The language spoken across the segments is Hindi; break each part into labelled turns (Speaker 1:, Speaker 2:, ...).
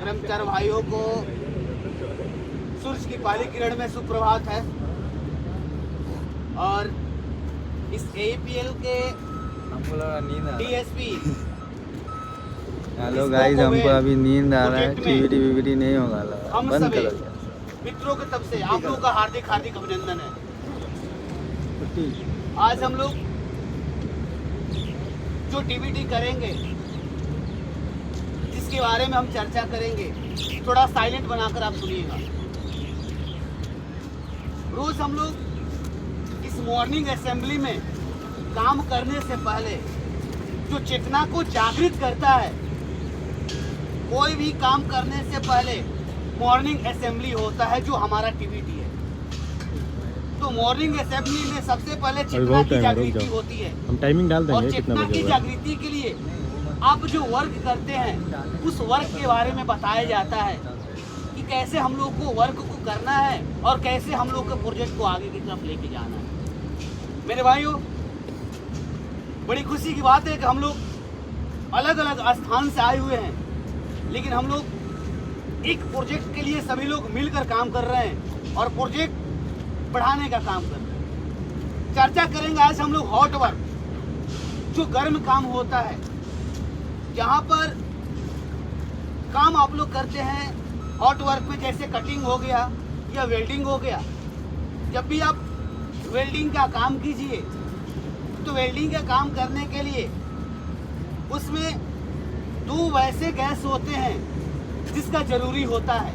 Speaker 1: कर्मचारी भाइयों को सूरज की पहली किरण में सुप्रभात है। और इस APL के DSP
Speaker 2: हेलो गाइस, हमको अभी नींद आ रहा है। टीवी नहीं होगा,
Speaker 1: हम
Speaker 2: बंद
Speaker 1: सभी
Speaker 2: करो।
Speaker 1: मित्रों की तरफ से आप लोगों का हार्दिक हार्दिक अभिनंदन है। आज हम लोग जो TVT करेंगे, जिसके बारे में हम चर्चा करेंगे, थोड़ा साइलेंट बनाकर आप सुनिएगा। रोज हम लोग इस मॉर्निंग असेंबली में काम करने से पहले जो चेतना को जागृत करता है, कोई भी काम करने से पहले मॉर्निंग असेंबली होता है जो हमारा TVT है। तो मॉर्निंग असेंबली में सबसे पहले चेतना की जागृति होती है।
Speaker 3: हम टाइमिंग डाल देंगे
Speaker 1: और
Speaker 3: कितना
Speaker 1: चेतना
Speaker 3: बजे
Speaker 1: की जागृति के लिए आप जो वर्क करते हैं, उस वर्क के बारे में बताया जाता है कि कैसे हम लोग को वर्क को करना है और कैसे हम लोग के प्रोजेक्ट को आगे की तरफ लेके जाना है। मेरे भाइयों, बड़ी खुशी की बात है कि हम लोग अलग अलग स्थान से आए हुए हैं, लेकिन हम लोग एक प्रोजेक्ट के लिए सभी लोग मिलकर काम कर रहे हैं और प्रोजेक्ट बढ़ाने का काम कर रहे हैं। चर्चा करेंगे आज हम लोग हॉट वर्क, जो गर्म काम होता है, जहाँ पर काम आप लोग करते हैं हॉट वर्क में, जैसे कटिंग हो गया या वेल्डिंग हो गया। जब भी आप वेल्डिंग का काम कीजिए तो वेल्डिंग का काम करने के लिए उसमें दो वैसे गैस होते हैं जिसका जरूरी होता है।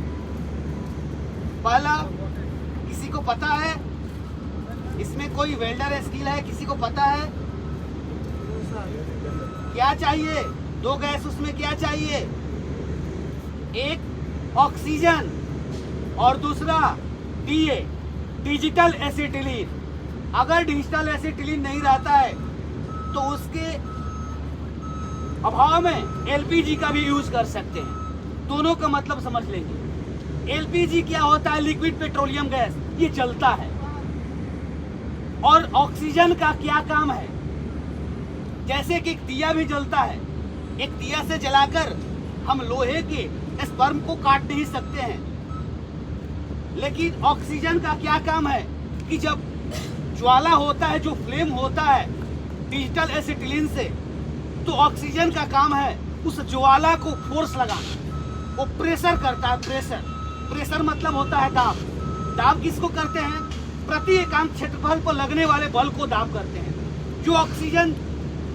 Speaker 1: पहला, किसी को पता है इसमें कोई वेल्डर स्किल है? किसी को पता है क्या चाहिए? दो गैस उसमें क्या चाहिए? एक ऑक्सीजन और दूसरा DA, डिजिटल एसिटिलीन। अगर डिजिटल एसिटिलीन नहीं रहता है तो उसके अभाव में LPG का भी यूज कर सकते हैं। दोनों का मतलब समझ लेंगे। LPG क्या होता है? लिक्विड पेट्रोलियम गैस, ये जलता है। और ऑक्सीजन का क्या काम है? जैसे कि एक दिया भी जलता है, एक दिया से जलाकर हम लोहे के स्पर्म को काट नहीं सकते हैं, लेकिन ऑक्सीजन का क्या काम है कि जब ज्वाला होता है, जो फ्लेम होता है डिजिटल एसिटिलीन से, तो ऑक्सीजन का काम है उस ज्वाला को फोर्स लगाना। वो प्रेशर करता है। प्रेशर मतलब होता है दाब। दाब किसको करते हैं? प्रति एकांक क्षेत्रफल पर लगने वाले बल को दाब करते हैं। जो ऑक्सीजन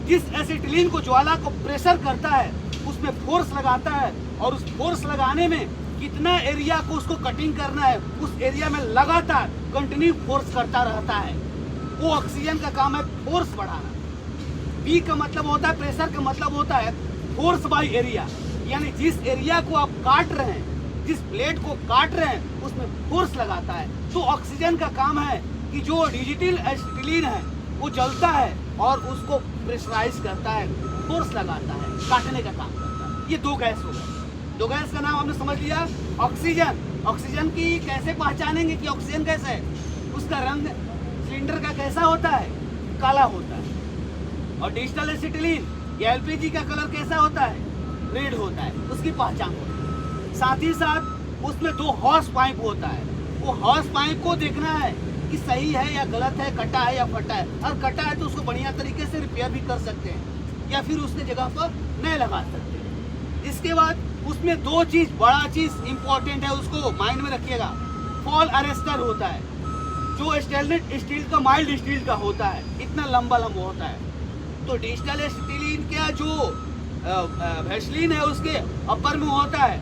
Speaker 1: जिस एसिटिलीन को ज्वाला को प्रेशर करता है, उसमें फोर्स लगाता है, और उस फोर्स लगाने में कितना एरिया को उसको कटिंग करना है, उस एरिया में लगातार कंटिन्यू फोर्स करता रहता है। वो ऑक्सीजन का काम है फोर्स बढ़ाना। P का मतलब होता है, प्रेशर का मतलब होता है फोर्स बाय एरिया, यानी जिस एरिया को आप काट रहे हैं, जिस प्लेट को काट रहे हैं, उसमें फोर्स लगाता है। तो ऑक्सीजन का काम है कि जो डिजिटल एसिटिलीन है वो जलता है और उसको प्रेशराइज करता है, फोर्स लगाता है, काटने का काम करता है। ये दो गैस हो गए। दो गैस का नाम हमने समझ लिया। ऑक्सीजन, ऑक्सीजन की कैसे पहचानेंगे कि ऑक्सीजन कैसा है? उसका रंग सिलेंडर का कैसा होता है? काला होता है। और डिजिटल एसिटिलीन या LPG का कलर कैसा होता है? रेड होता है। उसकी पहचान होती है। साथ ही साथ उसमें दो हॉर्स पाइप होता है। वो हॉर्स पाइप को देखना है कि सही है या गलत है, कटा है या फटा है। अगर कटा है तो उसको बढ़िया तरीके से रिपेयर भी कर सकते हैं या फिर उसके जगह पर नए लगा सकते हैं। इसके बाद उसमें दो चीज, बड़ा चीज इंपॉर्टेंट है, उसको माइंड में रखिएगा। फॉल अरेस्टर होता है, जो स्टेनलेस स्टील का, माइल्ड स्टील का होता है, इतना लंबा होता है। तो डिजिटल एसिटिलीन का जो वैसलीन है उसके अपर में होता है,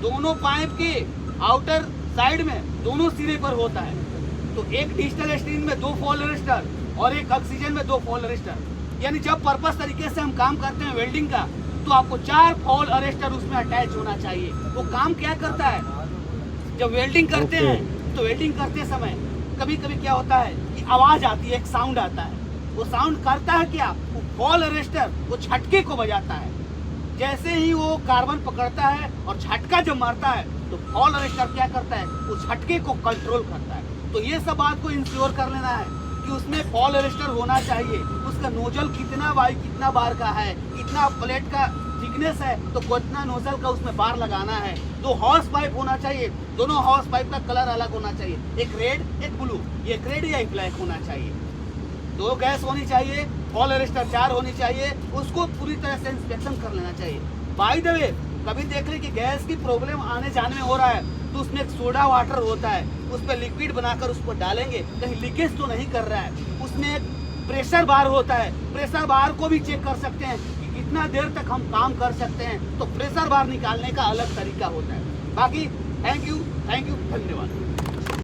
Speaker 1: दोनों पाइप के आउटर साइड में दोनों सिरे पर होता है। तो एक डिजिटल एसिटिलीन में दो फॉल अरेस्टर और एक ऑक्सीजन में दो फॉल अरेस्टर। यानी जब पर्पस तरीके से हम काम करते हैं वेल्डिंग का, तो आपको 4 फॉल अरेस्टर उसमें अटैच होना चाहिए। वो काम क्या करता है? जब वेल्डिंग करते हैं तो वेल्डिंग करते समय कभी कभी क्या होता है कि आवाज आती है, एक साउंड आता है। वो साउंड करता है क्या? वो फॉल अरेस्टर वो झटके को बजाता है। जैसे ही वो कार्बन पकड़ता है और झटका जब मारता है, तो फॉल अरेस्टर क्या करता है? वो झटके को कंट्रोल करता है। तो ये सब बात को इंश्योर कर लेना है कि उसमें फॉल अरेस्टर होना चाहिए। उसका नोजल कितना बार का है, कितना प्लेट का थिकनेस लीकनेस है तो कितना नोजल का उसमें बार लगाना है। 2 हॉर्स पाइप होना चाहिए, दोनों हॉर्स पाइप का कलर अलग होना चाहिए, एक रेड एक ब्लू, ये रेड या एक ब्लैक होना चाहिए। 2 गैस होनी चाहिए, ऑयल अरेस्टर 4 होनी चाहिए, उसको पूरी तरह से इंस्पेक्शन कर लेना चाहिए। बाय द वे कभी देख ले कि गैस की प्रॉब्लम आने जाने में हो रहा है तो उसमें एक सोडा वाटर होता है, उस पर लिक्विड बनाकर उस पर डालेंगे, कहीं लीकेज तो नहीं कर रहा है। उसमें एक प्रेशर बार होता है, प्रेशर बार को भी चेक कर सकते हैं कि कितना देर तक हम काम कर सकते हैं, तो प्रेशर बार निकालने का अलग तरीका होता है। बाकी थैंक यू, धन्यवाद।